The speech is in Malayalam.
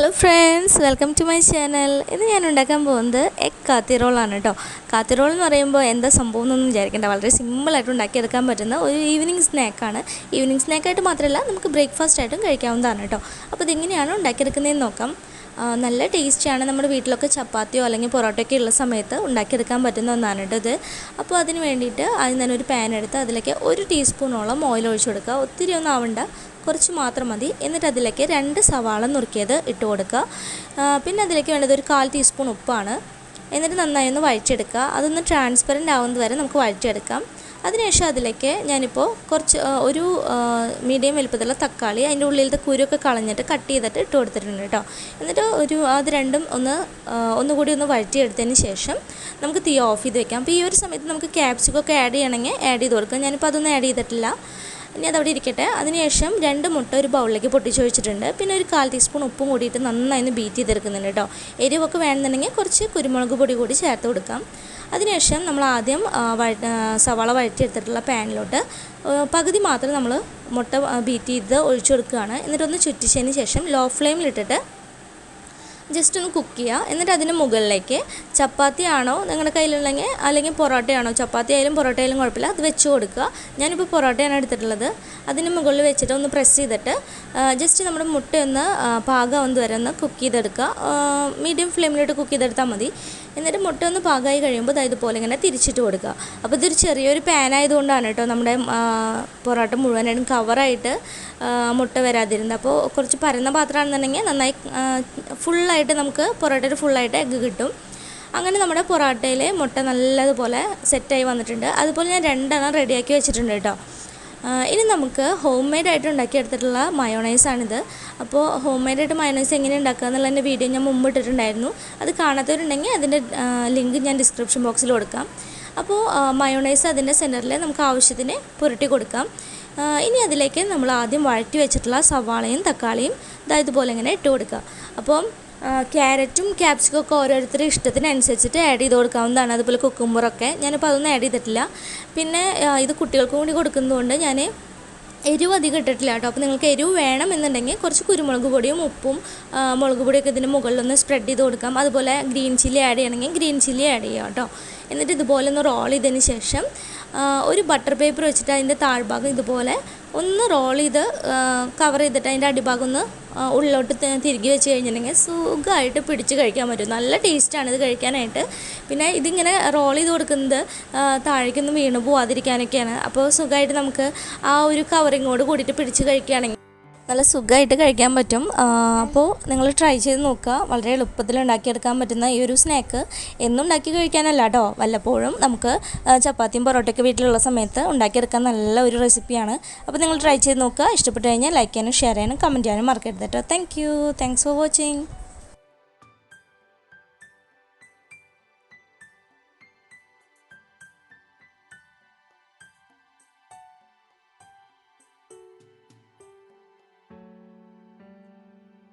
Hello friends, welcome to my channel. ഇത് ഞാൻ ഉണ്ടാക്കാൻ പോകുന്നത് എഗ് കാത്തി റോളാണ് കേട്ടോ. കാത്തി റോൾ എന്ന് പറയുമ്പോൾ എന്താ സംഭവം എന്നൊന്നും വിചാരിക്കേണ്ട, വളരെ സിമ്പിളായിട്ട് ഉണ്ടാക്കിയെടുക്കാൻ പറ്റുന്ന ഒരു ഈവനിങ് സ്നാക്കാണ്. ഈവനിങ് സ്നാക്കായിട്ട് മാത്രമല്ല, നമുക്ക് ബ്രേക്ക്ഫാസ്റ്റ് ആയിട്ടും കഴിക്കാവുന്നതാണ് കേട്ടോ. അപ്പോൾ ഇതെങ്ങനെയാണ് ഉണ്ടാക്കിയെടുക്കുന്നതെന്ന് നോക്കാം. നല്ല ടേസ്റ്റിയാണ്. നമ്മുടെ വീട്ടിലൊക്കെ ചപ്പാത്തിയോ അല്ലെങ്കിൽ പൊറോട്ടയൊക്കെ ഉള്ള സമയത്ത് ഉണ്ടാക്കിയെടുക്കാൻ പറ്റുന്ന ഒന്നാണ് കേട്ടോ ഇത്. അപ്പോൾ അതിന് വേണ്ടിയിട്ട് ആദ്യം തന്നെ ഒരു പാൻ എടുത്ത് അതിലേക്ക് 1 ടീസ്പൂണോളം ഓയിൽ ഒഴിച്ചു കൊടുക്കുക. ഒത്തിരി ഒന്നും ആവണ്ട, കുറച്ച് മാത്രം മതി. എന്നിട്ട് അതിലേക്ക് 2 സവാള നുറുക്കിയത് ഇട്ട് കൊടുക്കുക. പിന്നെ അതിലേക്ക് വേണ്ടത് ഒരു 1/4 ടീസ്പൂൺ ഉപ്പാണ്. എന്നിട്ട് നന്നായി ഒന്ന് വഴറ്റിയെടുക്കുക. അതൊന്ന് ട്രാൻസ്പെറൻ്റ് ആവുന്നത് വരെ നമുക്ക് വഴറ്റിയെടുക്കാം. അതിനുശേഷം അതിലേക്ക് ഞാനിപ്പോൾ ഒരു മീഡിയം വലുപ്പത്തിലുള്ള തക്കാളി അതിൻ്റെ ഉള്ളിലത്തെ കുരുവൊക്കെ കളഞ്ഞിട്ട് കട്ട് ചെയ്തിട്ട് ഇട്ട് കൊടുത്തിട്ടുണ്ട് കേട്ടോ. എന്നിട്ട് അത് രണ്ടും ഒന്നുകൂടി ഒന്ന് വഴറ്റിയെടുത്തതിന് ശേഷം നമുക്ക് തീ ഓഫ് ചെയ്ത് വെക്കാം. അപ്പോൾ ഈ ഒരു സമയത്ത് നമുക്ക് ക്യാപ്സിക്കൊക്കെ ആഡ് ചെയ്യണമെങ്കിൽ ആഡ് ചെയ്ത് കൊടുക്കാം. ഞാനിപ്പോൾ അതൊന്നും ആഡ് ചെയ്തിട്ടില്ല. ഇനി അതവിടെ ഇരിക്കട്ടെ. അതിനുശേഷം 2 മുട്ട ഒരു ബൗളിലേക്ക് പൊട്ടിച്ച് വെച്ചിട്ടുണ്ട്. പിന്നെ ഒരു 1/4 ടീസ്പൂൺ ഉപ്പും കൂടിയിട്ട് നന്നായി ഒന്ന് ബീറ്റ് ചെയ്തെടുക്കുന്നുണ്ട് കേട്ടോ. എരിവൊക്കെ വേണമെന്നുണ്ടെങ്കിൽ കുറച്ച് കുരുമുളക് പൊടി കൂടി ചേർത്ത് കൊടുക്കാം. അതിനുശേഷം നമ്മൾ ആദ്യം സവാള വഴറ്റിയെടുത്തിട്ടുള്ള പാനിലോട്ട് പകുതി മാത്രം നമ്മൾ മുട്ട ബീറ്റ് ചെയ്ത് ഒഴിച്ചു കൊടുക്കുകയാണ്. എന്നിട്ടൊന്ന് ചുറ്റിച്ചതിന് ശേഷം ലോ ഫ്ലെയിമിലിട്ടിട്ട് ജസ്റ്റ് ഒന്ന് കുക്ക് ചെയ്യുക. എന്നിട്ട് അതിന് മുകളിലേക്ക് ചപ്പാത്തി ആണോ നിങ്ങളുടെ കയ്യിലുണ്ടെങ്കിൽ, അല്ലെങ്കിൽ പൊറോട്ടയാണോ, ചപ്പാത്തി ആയാലും പൊറോട്ട ആയാലും കുഴപ്പമില്ല, അത് വെച്ച് കൊടുക്കുക. ഞാനിപ്പോൾ പൊറോട്ടയാണ് എടുത്തിട്ടുള്ളത്. അതിന് മുകളിൽ വെച്ചിട്ട് ഒന്ന് പ്രസ് ചെയ്തിട്ട് ജസ്റ്റ് നമ്മുടെ മുട്ട ഒന്ന് പാകമാവുന്നത് വരെ ഒന്ന് കുക്ക് ചെയ്തെടുക്കുക. മീഡിയം ഫ്ലെയിമിലിട്ട് കുക്ക് ചെയ്തെടുത്താൽ മതി. എന്നിട്ട് മുട്ട ഒന്ന് പാകമായി കഴിയുമ്പോൾ ഇതുപോലെ ഇങ്ങനെ തിരിച്ചിട്ട് കൊടുക്കുക. അപ്പോൾ ഇതൊരു ചെറിയൊരു പാൻ ആയതുകൊണ്ടാണ് കേട്ടോ നമ്മുടെ പൊറോട്ട മുഴുവനായിട്ടും കവറായിട്ട് മുട്ട വരാതിരുന്നത്. അപ്പോൾ കുറച്ച് പരന്ന പാത്രമാണെന്നുണ്ടെങ്കിൽ നന്നായി ഫുള്ളായിട്ട് നമുക്ക് പൊറോട്ടയിൽ ഫുള്ളായിട്ട് എഗ്ഗ് കിട്ടും. അങ്ങനെ നമ്മുടെ പൊറോട്ടയിൽ മുട്ട നല്ലതുപോലെ സെറ്റായി വന്നിട്ടുണ്ട്. അതുപോലെ ഞാൻ 2 എണ്ണം റെഡിയാക്കി വെച്ചിട്ടുണ്ട് കേട്ടോ. ഇനി നമുക്ക് ഹോം മെയ്ഡായിട്ട് ഉണ്ടാക്കിയെടുത്തിട്ടുള്ള മയോണൈസാണിത്. അപ്പോൾ ഹോം മെയ്ഡായിട്ട് മയോണൈസ് എങ്ങനെ ഉണ്ടാക്കുക എന്നുള്ളതിൻ്റെ വീഡിയോ ഞാൻ മുമ്പ് ഇട്ടിട്ടുണ്ടായിരുന്നു. അത് കാണാത്തവരുണ്ടെങ്കിൽ അതിൻ്റെ ലിങ്ക് ഞാൻ ഡിസ്ക്രിപ്ഷൻ ബോക്സിൽ കൊടുക്കാം. അപ്പോൾ മയോണൈസ് അതിൻ്റെ സെൻറ്ററിൽ നമുക്ക് ആവശ്യത്തിന് പുരട്ടി കൊടുക്കാം. ഇനി അതിലേക്ക് നമ്മൾ ആദ്യം വഴറ്റി വെച്ചിട്ടുള്ള സവാളയും തക്കാളിയും ഇതുപോലെ ഇങ്ങനെ ഇട്ട് കൊടുക്കുക. അപ്പം ക്യാരറ്റും ക്യാപ്സിക്കൊക്കെ ഓരോരുത്തരുടെ ഇഷ്ടത്തിനനുസരിച്ചിട്ട് ആഡ് ചെയ്ത് കൊടുക്കാവുന്നതാണ്. അതുപോലെ കുക്കുംബറൊക്കെ ഞാനിപ്പോൾ അതൊന്നും ആഡ് ചെയ്തിട്ടില്ല. പിന്നെ ഇത് കുട്ടികൾക്ക് കൂടി കൊടുക്കുന്നതുകൊണ്ട് ഞാൻ എരിവ് അധികം ഇട്ടിട്ടില്ല കേട്ടോ. അപ്പോൾ നിങ്ങൾക്ക് എരിവ് വേണമെന്നുണ്ടെങ്കിൽ കുറച്ച് കുരുമുളക് പൊടിയും ഉപ്പും മുളക് പൊടിയൊക്കെ ഇതിൻ്റെ മുകളിലൊന്ന് സ്പ്രെഡ് ചെയ്ത് കൊടുക്കാം. അതുപോലെ ഗ്രീൻ ചില്ലി ആഡ് ചെയ്യണമെങ്കിൽ ഗ്രീൻ ചില്ലി ആഡ് ചെയ്യാം കേട്ടോ. എന്നിട്ട് ഇതുപോലെ ഒന്ന് റോൾ ചെയ്തതിന് ശേഷം ഒരു ബട്ടർ പേപ്പർ വെച്ചിട്ട് അതിൻ്റെ താഴ്ഭാഗം ഇതുപോലെ ഒന്ന് റോൾ ചെയ്ത് കവർ ചെയ്തിട്ട് അതിൻ്റെ അടിഭാഗം ഒന്ന് ഉള്ളിലോട്ട് തിരികെ വെച്ച് കഴിഞ്ഞിട്ടുണ്ടെങ്കിൽ സുഖമായിട്ട് പിടിച്ച് കഴിക്കാൻ പറ്റും. നല്ല ടേസ്റ്റാണ് ഇത് കഴിക്കാനായിട്ട്. പിന്നെ ഇതിങ്ങനെ റോൾ ചെയ്ത് കൊടുക്കുന്നത് താഴേക്കൊന്നും വീണ് പോവാതിരിക്കാനൊക്കെയാണ്. അപ്പോൾ സുഖമായിട്ട് നമുക്ക് ആ ഒരു കവറിങ്ങോട് കൂടിയിട്ട് പിടിച്ച് കഴിക്കുകയാണെങ്കിൽ നല്ല സുഖമായിട്ട് കഴിക്കാൻ പറ്റും. അപ്പോൾ നിങ്ങൾ ട്രൈ ചെയ്ത് നോക്കുക. വളരെ എളുപ്പത്തിൽ ഉണ്ടാക്കിയെടുക്കാൻ പറ്റുന്ന ഈ ഒരു സ്നാക്ക് എന്നും ഉണ്ടാക്കി കഴിക്കാനല്ല കേട്ടോ, വല്ലപ്പോഴും നമുക്ക് ചപ്പാത്തിയും പൊറോട്ടയൊക്കെ വീട്ടിലുള്ള സമയത്ത് ഉണ്ടാക്കിയെടുക്കാൻ നല്ല ഒരു റെസിപ്പിയാണ്. അപ്പോൾ നിങ്ങൾ ട്രൈ ചെയ്ത് നോക്കുക. ഇഷ്ടപ്പെട്ട് കഴിഞ്ഞാൽ ലൈക്ക് ചെയ്യാനും ഷെയർ ചെയ്യാനും കമൻറ്റ് ചെയ്യാനും മറക്കരുത് കേട്ടോ. Thanks for watching.